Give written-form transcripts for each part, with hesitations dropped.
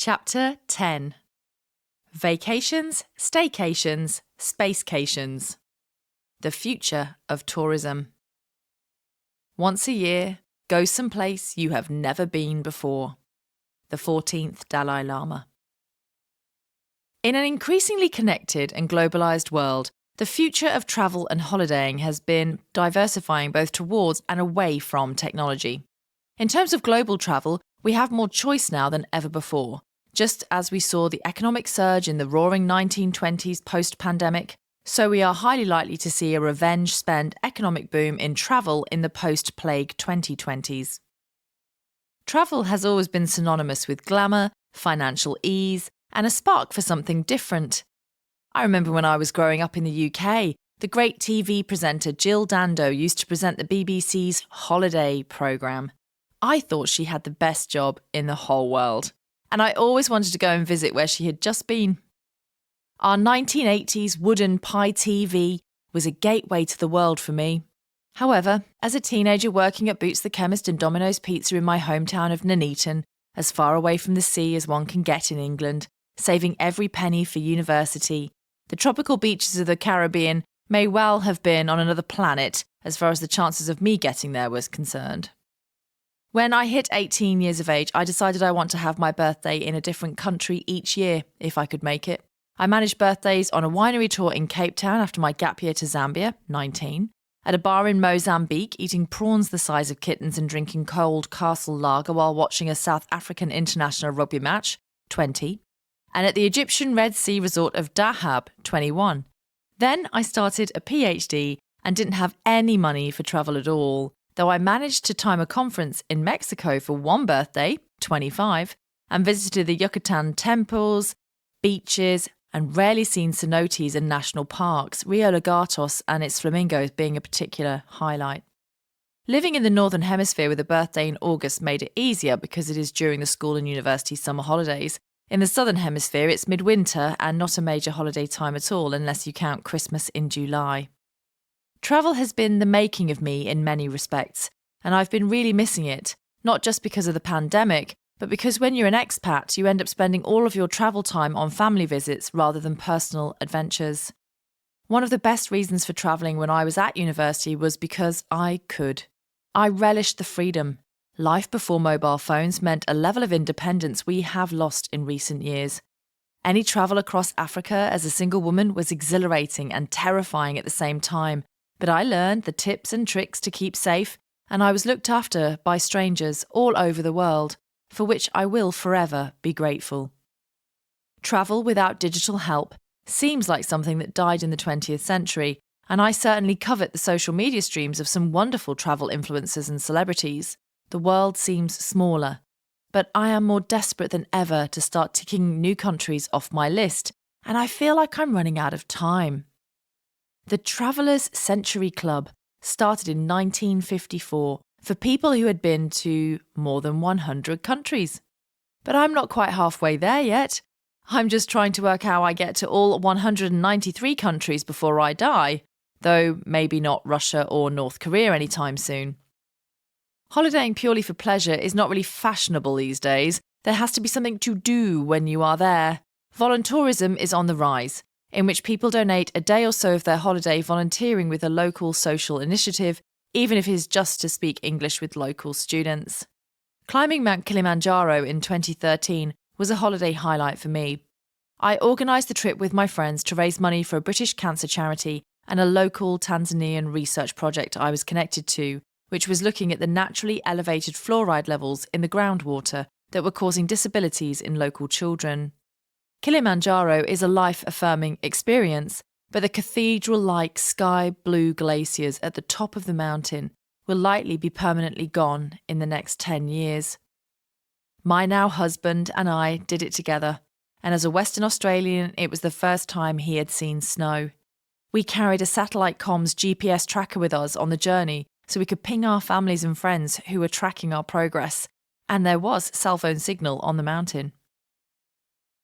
Chapter 10. Vacations, Staycations, Spacecations. The future of tourism. Once a year, go someplace you have never been before. The 14th Dalai Lama. In an increasingly connected and globalised world, the future of travel and holidaying has been diversifying both towards and away from technology. In terms of global travel, we have more choice now than ever before. Just as we saw the economic surge in the roaring 1920s post-pandemic, so we are highly likely to see a revenge-spend economic boom in travel in the post-plague 2020s. Travel has always been synonymous with glamour, financial ease, and a spark for something different. I remember when I was growing up in the UK, the great TV presenter Jill Dando used to present the BBC's holiday programme. I thought she had the best job in the whole world, and I always wanted to go and visit where she had just been. Our 1980s wooden pie TV was a gateway to the world for me. However, as a teenager working at Boots the Chemist and Domino's Pizza in my hometown of Nuneaton, as far away from the sea as one can get in England, saving every penny for university, the tropical beaches of the Caribbean may well have been on another planet as far as the chances of me getting there was concerned. When I hit 18 years of age, I decided I want to have my birthday in a different country each year, if I could make it. I managed birthdays on a winery tour in Cape Town after my gap year to Zambia, 19, at a bar in Mozambique, eating prawns the size of kittens and drinking cold castle lager while watching a South African international rugby match, 20, and at the Egyptian Red Sea resort of Dahab, 21. Then I started a PhD and didn't have any money for travel at all, though I managed to time a conference in Mexico for one birthday, 25, and visited the Yucatan temples, beaches, and rarely seen cenotes and national parks, Rio Lagatos and its flamingos being a particular highlight. Living in the Northern Hemisphere with a birthday in August made it easier because it is during the school and university summer holidays. In the Southern Hemisphere, it's midwinter and not a major holiday time at all unless you count Christmas in July. Travel has been the making of me in many respects, and I've been really missing it, not just because of the pandemic, but because when you're an expat, you end up spending all of your travel time on family visits rather than personal adventures. One of the best reasons for travelling when I was at university was because I could. I relished the freedom. Life before mobile phones meant a level of independence we have lost in recent years. Any travel across Africa as a single woman was exhilarating and terrifying at the same time, but I learned the tips and tricks to keep safe, and I was looked after by strangers all over the world, for which I will forever be grateful. Travel without digital help seems like something that died in the 20th century, and I certainly covet the social media streams of some wonderful travel influencers and celebrities. The world seems smaller, but I am more desperate than ever to start ticking new countries off my list, and I feel like I'm running out of time. The Traveller's Century Club started in 1954 for people who had been to more than 100 countries. But I'm not quite halfway there yet. I'm just trying to work how I get to all 193 countries before I die, though maybe not Russia or North Korea anytime soon. Holidaying purely for pleasure is not really fashionable these days. There has to be something to do when you are there. Voluntourism is on the rise, in which people donate a day or so of their holiday volunteering with a local social initiative, even if it is just to speak English with local students. Climbing Mount Kilimanjaro in 2013 was a holiday highlight for me. I organised the trip with my friends to raise money for a British cancer charity and a local Tanzanian research project I was connected to, which was looking at the naturally elevated fluoride levels in the groundwater that were causing disabilities in local children. Kilimanjaro is a life-affirming experience, but the cathedral-like sky-blue glaciers at the top of the mountain will likely be permanently gone in the next 10 years. My now husband and I did it together, and as a Western Australian, it was the first time he had seen snow. We carried a satellite comms GPS tracker with us on the journey so we could ping our families and friends who were tracking our progress, and there was cell phone signal on the mountain.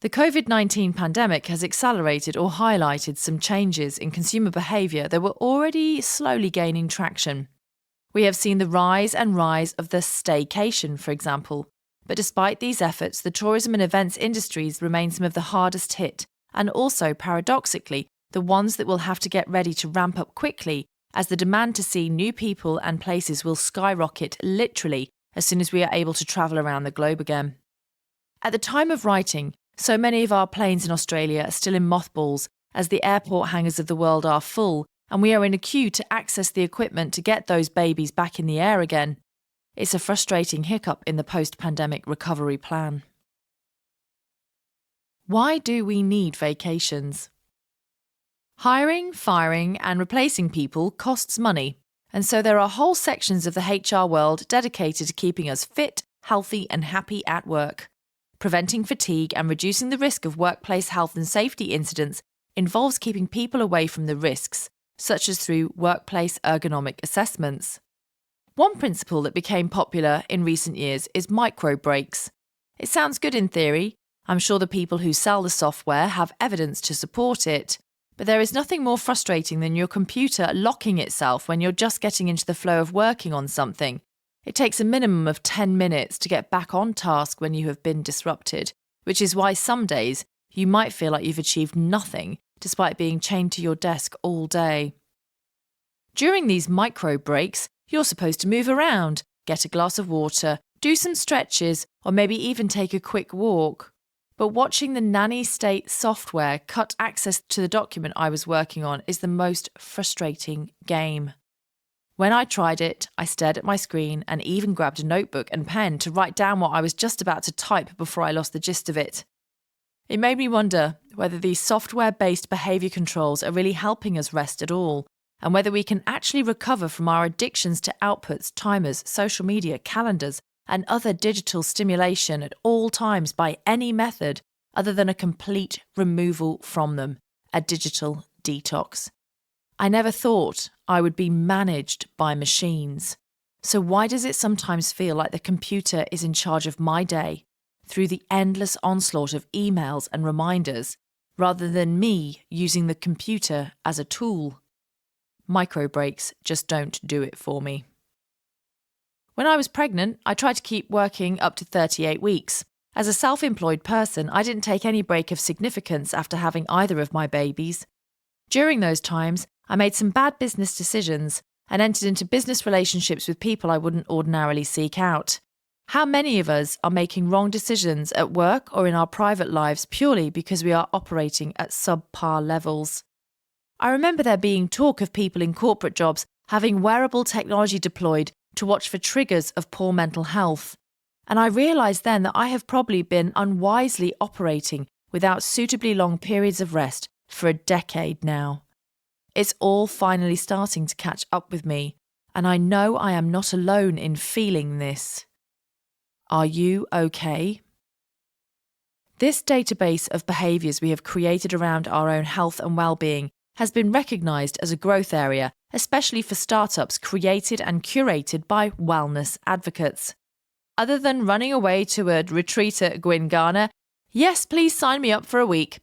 The COVID-19 pandemic has accelerated or highlighted some changes in consumer behaviour that were already slowly gaining traction. We have seen the rise of the staycation, for example. But despite these efforts, the tourism and events industries remain some of the hardest hit, and also, paradoxically, the ones that will have to get ready to ramp up quickly, as the demand to see new people and places will skyrocket literally as soon as we are able to travel around the globe again. At the time of writing, so many of our planes in Australia are still in mothballs, as the airport hangars of the world are full, and we are in a queue to access the equipment to get those babies back in the air again. It's a frustrating hiccup in the post-pandemic recovery plan. Why do we need vacations? Hiring, firing, and replacing people costs money, and so there are whole sections of the HR world dedicated to keeping us fit, healthy, and happy at work. Preventing fatigue and reducing the risk of workplace health and safety incidents involves keeping people away from the risks, such as through workplace ergonomic assessments. One principle that became popular in recent years is micro breaks. It sounds good in theory. I'm sure the people who sell the software have evidence to support it. But there is nothing more frustrating than your computer locking itself when you're just getting into the flow of working on something. It takes a minimum of 10 minutes to get back on task when you have been disrupted, which is why some days you might feel like you've achieved nothing despite being chained to your desk all day. During these micro breaks, you're supposed to move around, get a glass of water, do some stretches, or maybe even take a quick walk. But watching the nanny state software cut access to the document I was working on is the most frustrating game. When I tried it, I stared at my screen and even grabbed a notebook and pen to write down what I was just about to type before I lost the gist of it. It made me wonder whether these software-based behaviour controls are really helping us rest at all, and whether we can actually recover from our addictions to outputs, timers, social media, calendars, and other digital stimulation at all times by any method other than a complete removal from them, a digital detox. I never thought I would be managed by machines. So why does it sometimes feel like the computer is in charge of my day through the endless onslaught of emails and reminders, rather than me using the computer as a tool? Micro breaks just don't do it for me. When I was pregnant, I tried to keep working up to 38 weeks. As a self-employed person, I didn't take any break of significance after having either of my babies. During those times, I made some bad business decisions and entered into business relationships with people I wouldn't ordinarily seek out. How many of us are making wrong decisions at work or in our private lives purely because we are operating at subpar levels? I remember there being talk of people in corporate jobs having wearable technology deployed to watch for triggers of poor mental health. And I realised then that I have probably been unwisely operating without suitably long periods of rest for a decade now. It's all finally starting to catch up with me, and I know I am not alone in feeling this. Are you okay? This database of behaviours we have created around our own health and well-being has been recognised as a growth area, especially for startups created and curated by wellness advocates. Other than running away to a retreat at Gwyngarner, yes, please sign me up for a week.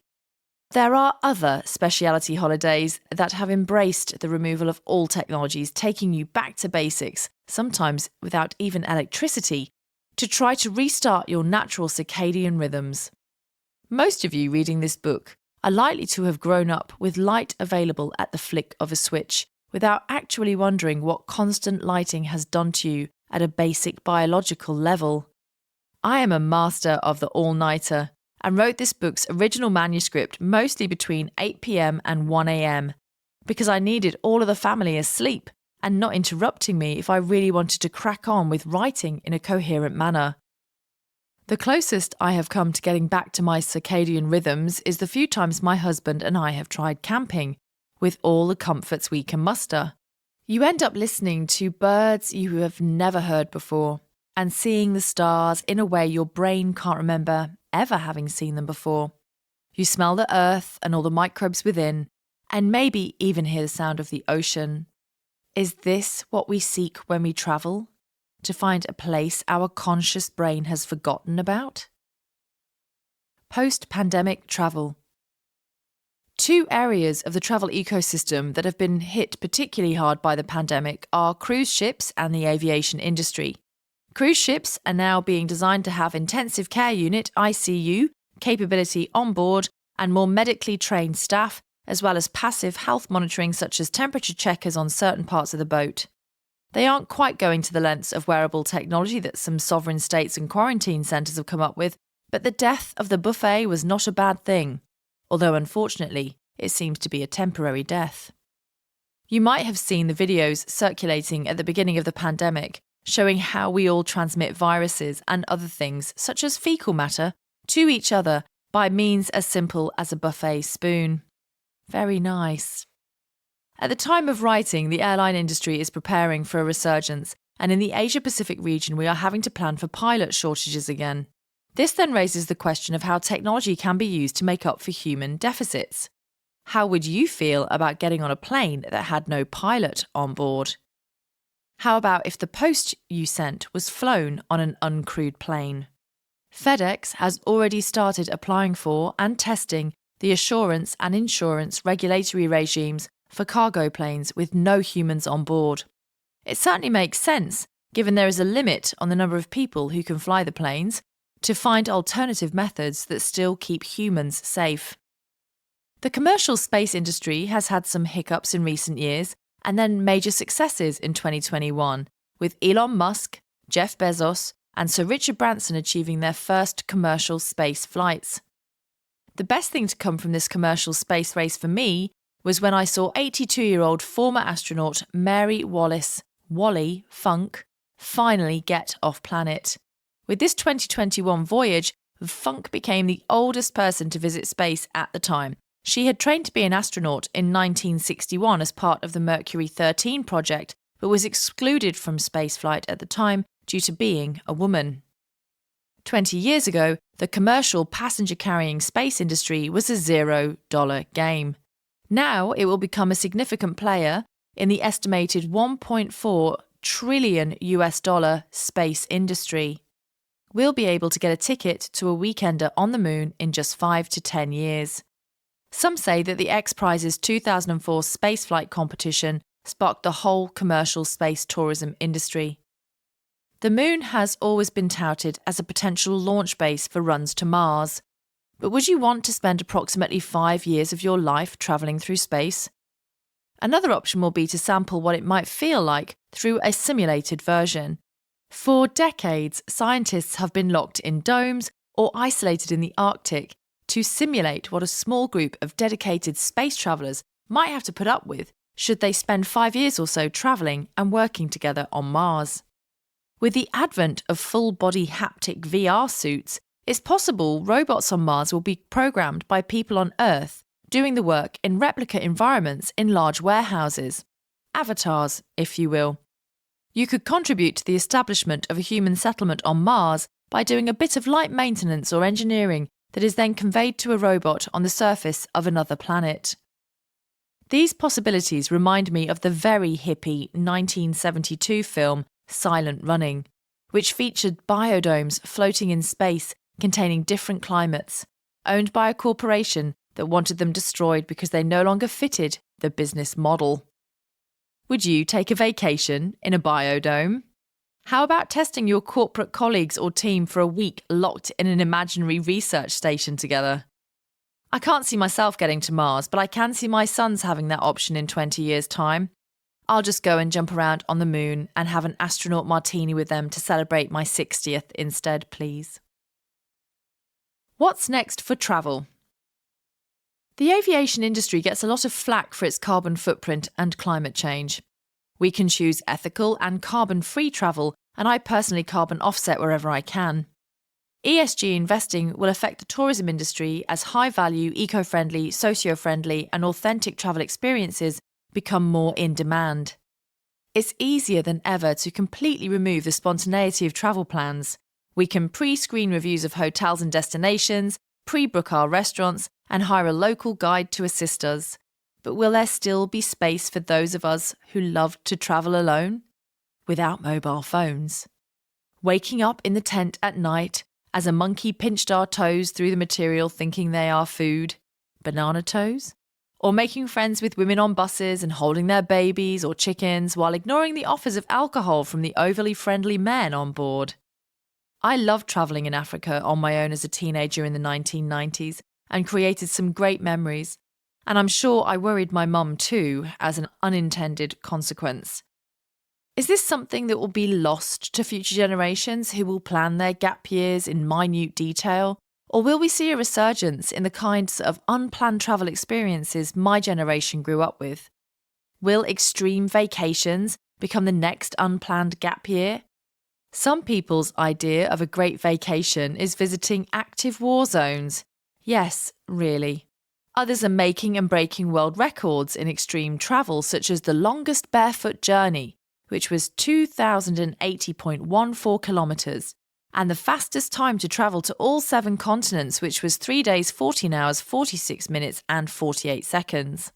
There are other speciality holidays that have embraced the removal of all technologies, taking you back to basics, sometimes without even electricity, to try to restart your natural circadian rhythms. Most of you reading this book are likely to have grown up with light available at the flick of a switch, without actually wondering what constant lighting has done to you at a basic biological level. I am a master of the all-nighter and wrote this book's original manuscript mostly between 8 p.m. and 1 a.m. because I needed all of the family asleep and not interrupting me if I really wanted to crack on with writing in a coherent manner. The closest I have come to getting back to my circadian rhythms is the few times my husband and I have tried camping, with all the comforts we can muster. You end up listening to birds you have never heard before and seeing the stars in a way your brain can't remember ever having seen them before. You smell the earth and all the microbes within, and maybe even hear the sound of the ocean. Is this what we seek when we travel? To find a place our conscious brain has forgotten about? Post-pandemic travel. Two areas of the travel ecosystem that have been hit particularly hard by the pandemic are cruise ships and the aviation industry. Cruise ships are now being designed to have intensive care unit (ICU) capability on board and more medically trained staff, as well as passive health monitoring such as temperature checkers on certain parts of the boat. They aren't quite going to the lengths of wearable technology that some sovereign states and quarantine centres have come up with, but the death of the buffet was not a bad thing, although unfortunately it seems to be a temporary death. You might have seen the videos circulating at the beginning of the pandemic showing how we all transmit viruses and other things, such as fecal matter, to each other by means as simple as a buffet spoon. Very nice. At the time of writing, the airline industry is preparing for a resurgence, and in the Asia-Pacific region we are having to plan for pilot shortages again. This then raises the question of how technology can be used to make up for human deficits. How would you feel about getting on a plane that had no pilot on board? How about if the post you sent was flown on an uncrewed plane? FedEx has already started applying for and testing the assurance and insurance regulatory regimes for cargo planes with no humans on board. It certainly makes sense, given there is a limit on the number of people who can fly the planes, to find alternative methods that still keep humans safe. The commercial space industry has had some hiccups in recent years and then major successes in 2021, with Elon Musk, Jeff Bezos, and Sir Richard Branson achieving their first commercial space flights. The best thing to come from this commercial space race for me was when I saw 82-year-old former astronaut Mary Wallace Wally Funk finally get off planet. With this 2021 voyage, Funk became the oldest person to visit space at the time. She had trained to be an astronaut in 1961 as part of the Mercury 13 project, but was excluded from spaceflight at the time due to being a woman. 20 years ago, the commercial passenger-carrying space industry was a $0 game. Now it will become a significant player in the estimated $1.4 trillion space industry. We'll be able to get a ticket to a weekender on the moon in just 5 to 10 years. Some say that the X Prize's 2004 spaceflight competition sparked the whole commercial space tourism industry. The moon has always been touted as a potential launch base for runs to Mars. But would you want to spend approximately 5 years of your life travelling through space? Another option will be to sample what it might feel like through a simulated version. For decades, scientists have been locked in domes or isolated in the Arctic to simulate what a small group of dedicated space travellers might have to put up with should they spend 5 years or so travelling and working together on Mars. With the advent of full-body haptic VR suits, it's possible robots on Mars will be programmed by people on Earth, doing the work in replica environments in large warehouses. Avatars, if you will. You could contribute to the establishment of a human settlement on Mars by doing a bit of light maintenance or engineering that is then conveyed to a robot on the surface of another planet. These possibilities remind me of the very hippie 1972 film Silent Running, which featured biodomes floating in space containing different climates, owned by a corporation that wanted them destroyed because they no longer fitted the business model. Would you take a vacation in a biodome? How about testing your corporate colleagues or team for a week locked in an imaginary research station together? I can't see myself getting to Mars, but I can see my sons having that option in 20 years' time. I'll just go and jump around on the moon and have an astronaut martini with them to celebrate my 60th instead, please. What's next for travel? The aviation industry gets a lot of flack for its carbon footprint and climate change. We can choose ethical and carbon-free travel, and I personally carbon offset wherever I can. ESG investing will affect the tourism industry as high-value, eco-friendly, socio-friendly and authentic travel experiences become more in demand. It's easier than ever to completely remove the spontaneity of travel plans. We can pre-screen reviews of hotels and destinations, pre-book our restaurants, and hire a local guide to assist us. But will there still be space for those of us who love to travel alone? Without mobile phones. Waking up in the tent at night as a monkey pinched our toes through the material thinking they are food. Banana toes? or making friends with women on buses and holding their babies or chickens while ignoring the offers of alcohol from the overly friendly men on board. I loved travelling in Africa on my own as a teenager in the 1990s and created some great memories, and I'm sure I worried my mum too as an unintended consequence. Is this something that will be lost to future generations who will plan their gap years in minute detail? Or will we see a resurgence in the kinds of unplanned travel experiences my generation grew up with? Will extreme vacations become the next unplanned gap year? Some people's idea of a great vacation is visiting active war zones. Yes, really. Others are making and breaking world records in extreme travel, such as the longest barefoot journey, which was 2,080.14 kilometres, and the fastest time to travel to all 7 continents, which was 3 days, 14 hours, 46 minutes and 48 seconds.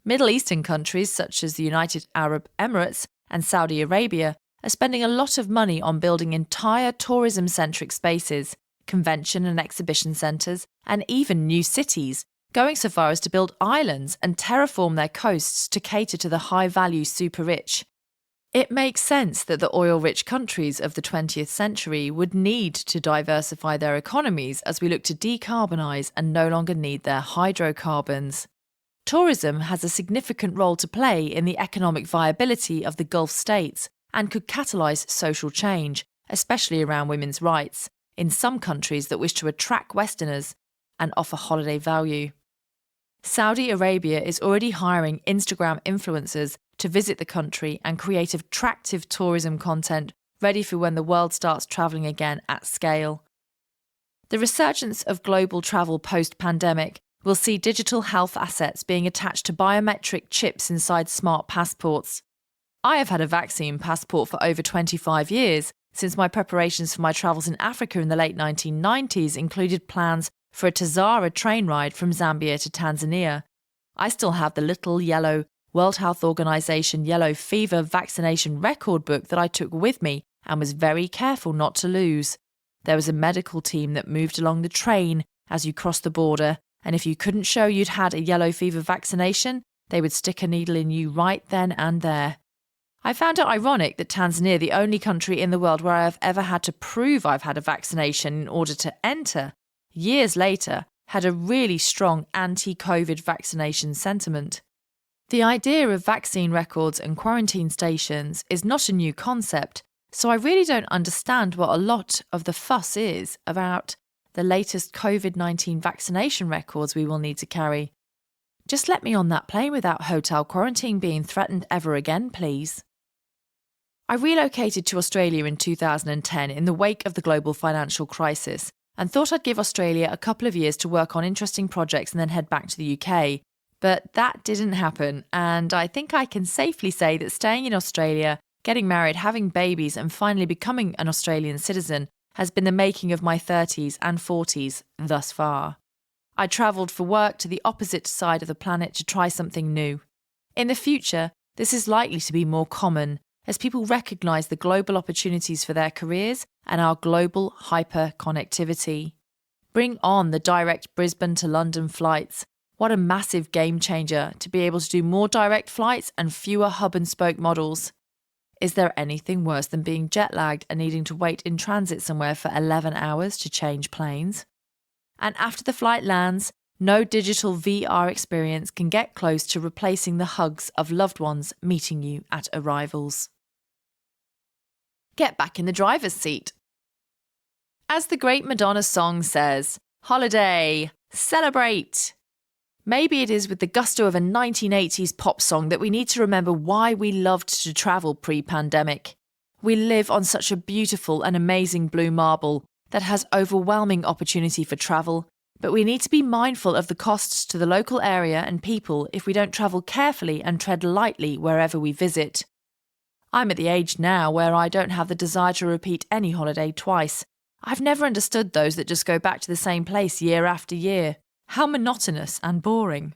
Middle Eastern countries such as the United Arab Emirates and Saudi Arabia are spending a lot of money on building entire tourism-centric spaces, convention and exhibition centres, and even new cities, going so far as to build islands and terraform their coasts to cater to the high-value super-rich. It makes sense that the oil-rich countries of the 20th century would need to diversify their economies as we look to decarbonise and no longer need their hydrocarbons. Tourism has a significant role to play in the economic viability of the Gulf states and could catalyse social change, especially around women's rights, in some countries that wish to attract Westerners and offer holiday value. Saudi Arabia is already hiring Instagram influencers to visit the country and create attractive tourism content ready for when the world starts travelling again at scale. The resurgence of global travel post-pandemic will see digital health assets being attached to biometric chips inside smart passports. I have had a vaccine passport for over 25 years, since my preparations for my travels in Africa in the late 1990s included plans for a Tazara train ride from Zambia to Tanzania. I still have the little yellow World Health Organization yellow fever vaccination record book that I took with me and was very careful not to lose. There was a medical team that moved along the train as you crossed the border, and if you couldn't show you'd had a yellow fever vaccination, they would stick a needle in you right then and there. I found it ironic that Tanzania, the only country in the world where I have ever had to prove I've had a vaccination in order to enter, years later, had a really strong anti-COVID vaccination sentiment. The idea of vaccine records and quarantine stations is not a new concept, so I really don't understand what a lot of the fuss is about the latest COVID-19 vaccination records we will need to carry. Just let me on that plane without hotel quarantine being threatened ever again, please. I relocated to Australia in 2010 in the wake of the global financial crisis and thought I'd give Australia a couple of years to work on interesting projects and then head back to the UK. But that didn't happen, and I think I can safely say that staying in Australia, getting married, having babies and finally becoming an Australian citizen has been the making of my 30s and 40s thus far. I travelled for work to the opposite side of the planet to try something new. In the future, this is likely to be more common as people recognise the global opportunities for their careers and our global hyper-connectivity. Bring on the direct Brisbane to London flights. What a massive game changer to be able to do more direct flights and fewer hub and spoke models. Is there anything worse than being jet lagged and needing to wait in transit somewhere for 11 hours to change planes? And after the flight lands, no digital VR experience can get close to replacing the hugs of loved ones meeting you at arrivals. Get back in the driver's seat. As the great Madonna song says, holiday, celebrate. Maybe it is with the gusto of a 1980s pop song that we need to remember why we loved to travel pre-pandemic. We live on such a beautiful and amazing blue marble that has overwhelming opportunity for travel, but we need to be mindful of the costs to the local area and people if we don't travel carefully and tread lightly wherever we visit. I'm at the age now where I don't have the desire to repeat any holiday twice. I've never understood those that just go back to the same place year after year. How monotonous and boring.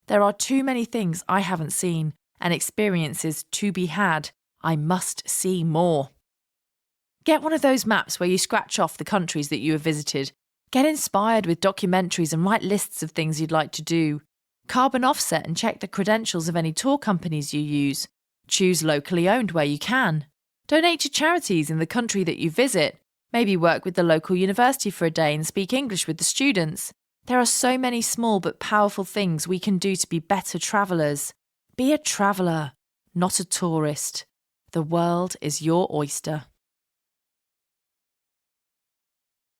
There are too many things I haven't seen and experiences to be had. I must see more. Get one of those maps where you scratch off the countries that you have visited. Get inspired with documentaries and write lists of things you'd like to do. Carbon offset and check the credentials of any tour companies you use. Choose locally owned where you can. Donate to charities in the country that you visit. Maybe work with the local university for a day and speak English with the students. There are so many small but powerful things we can do to be better travellers. Be a traveller, not a tourist. The world is your oyster.